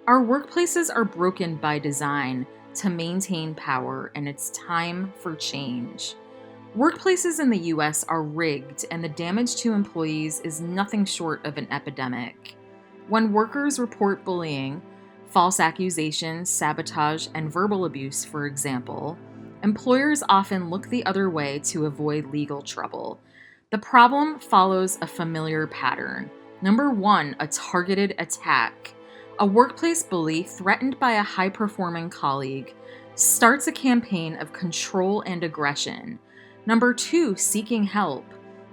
Our workplaces are broken by design to maintain power, and it's time for change. Workplaces in the US are rigged, and the damage to employees is nothing short of an epidemic. When workers report bullying, false accusations, sabotage, and verbal abuse, for example, employers often look the other way to avoid legal trouble. The problem follows a familiar pattern. Number one, a targeted attack. A workplace bully, threatened by a high-performing colleague, starts a campaign of control and aggression. Number two, seeking help.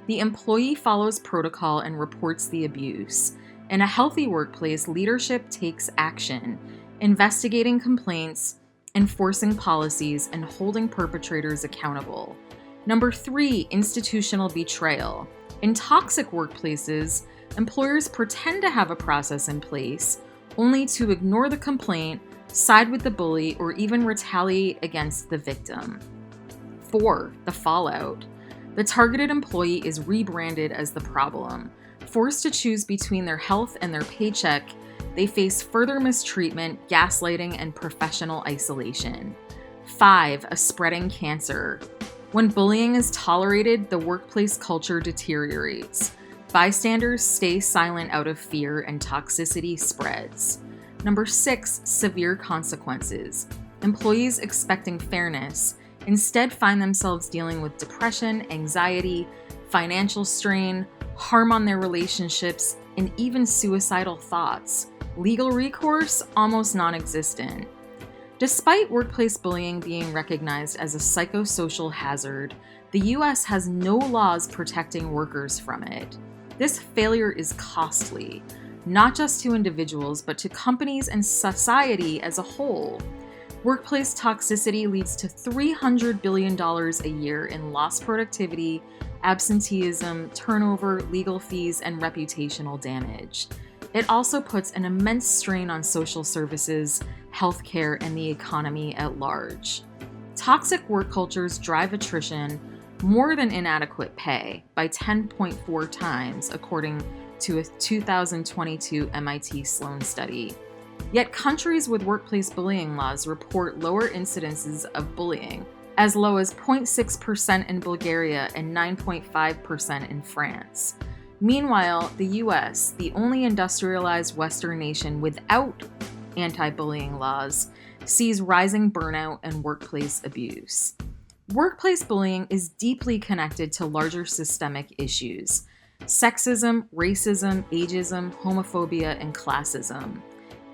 The employee follows protocol and reports the abuse. In a healthy workplace, leadership takes action, investigating complaints, enforcing policies, and holding perpetrators accountable. Number three, institutional betrayal. In toxic workplaces, employers pretend to have a process in place, only to ignore the complaint, side with the bully, or even retaliate against the victim. 4. The fallout. The targeted employee is rebranded as the problem. Forced to choose between their health and their paycheck, they face further mistreatment, gaslighting, and professional isolation. 5. A spreading cancer. When bullying is tolerated, the workplace culture deteriorates. Bystanders stay silent out of fear, and toxicity spreads. Number 6, severe consequences. Employees expecting fairness instead find themselves dealing with depression, anxiety, financial strain, harm on their relationships, and even suicidal thoughts. Legal recourse almost non-existent. Despite workplace bullying being recognized as a psychosocial hazard, the US has no laws protecting workers from it. This failure is costly, not just to individuals, but to companies and society as a whole. Workplace toxicity leads to $300 billion a year in lost productivity, absenteeism, turnover, legal fees, and reputational damage. It also puts an immense strain on social services, healthcare, and the economy at large. Toxic work cultures drive attrition more than inadequate pay by 10.4 times, according to a 2022 MIT Sloan study. Yet countries with workplace bullying laws report lower incidences of bullying, as low as 0.6% in Bulgaria and 9.5% in France. Meanwhile, the US, the only industrialized Western nation without anti-bullying laws, sees rising burnout and workplace abuse. Workplace bullying is deeply connected to larger systemic issues: sexism, racism, ageism, homophobia, and classism.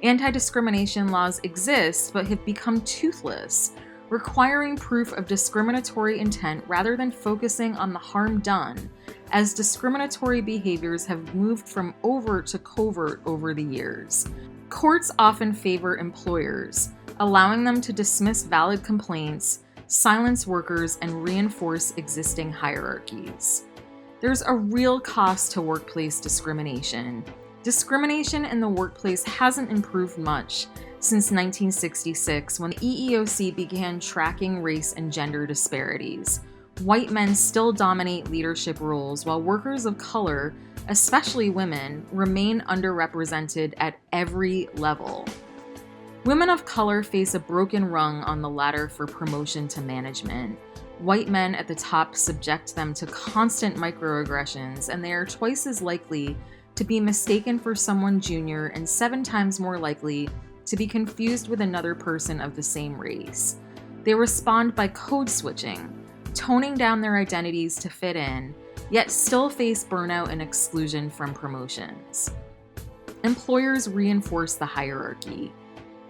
Anti-discrimination laws exist but have become toothless, requiring proof of discriminatory intent rather than focusing on the harm done, as discriminatory behaviors have moved from overt to covert over the years. Courts often favor employers, allowing them to dismiss valid complaints, silence workers, and reinforce existing hierarchies. There's a real cost to workplace discrimination. Discrimination in the workplace hasn't improved much since 1966, when the EEOC began tracking race and gender disparities. White men still dominate leadership roles, while workers of color, especially women, remain underrepresented at every level. Women of color face a broken rung on the ladder for promotion to management. White men at the top subject them to constant microaggressions, and they are twice as likely to be mistaken for someone junior and 7 times more likely to be confused with another person of the same race. They respond by code switching, toning down their identities to fit in, yet still face burnout and exclusion from promotions. Employers reinforce the hierarchy.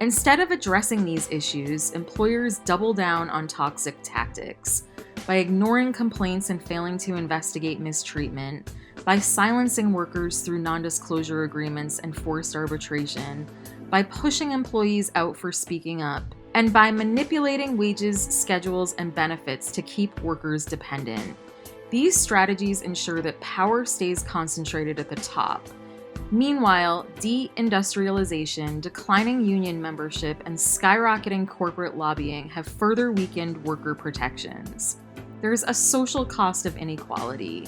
Instead of addressing these issues, employers double down on toxic tactics by ignoring complaints and failing to investigate mistreatment, by silencing workers through non-disclosure agreements and forced arbitration, by pushing employees out for speaking up, and by manipulating wages, schedules, and benefits to keep workers dependent. These strategies ensure that power stays concentrated at the top. Meanwhile, deindustrialization, declining union membership, and skyrocketing corporate lobbying have further weakened worker protections. There's a social cost of inequality.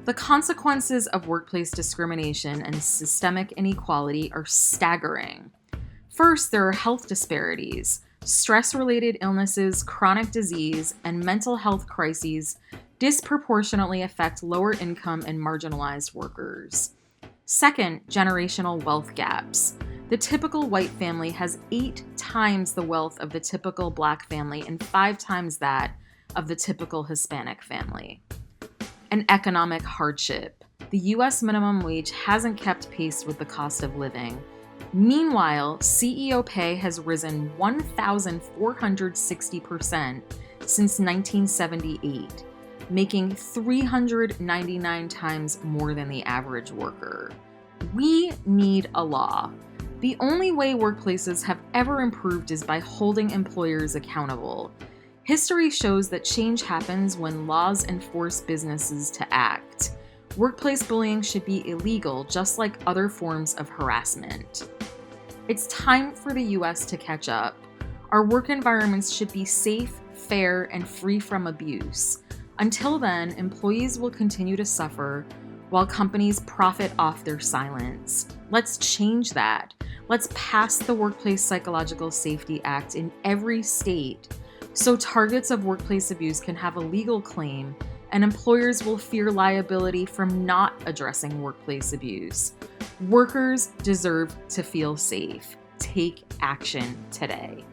The consequences of workplace discrimination and systemic inequality are staggering. First, there are health disparities. Stress-related illnesses, chronic disease, and mental health crises disproportionately affect lower income and marginalized workers. Second, generational wealth gaps. The typical white family has 8 times the wealth of the typical Black family and 5 times that of the typical Hispanic family. And economic hardship. The U.S. minimum wage hasn't kept pace with the cost of living. Meanwhile, CEO pay has risen 1,460% since 1978, making 399 times more than the average worker. We need a law. The only way workplaces have ever improved is by holding employers accountable. History shows that change happens when laws enforce businesses to act. Workplace bullying should be illegal, just like other forms of harassment. It's time for the U.S. to catch up. Our work environments should be safe, fair, and free from abuse. Until then, employees will continue to suffer while companies profit off their silence. Let's change that. Let's pass the Workplace Psychological Safety Act in every state so targets of workplace abuse can have a legal claim and employers will fear liability from not addressing workplace abuse. Workers deserve to feel safe. Take action today.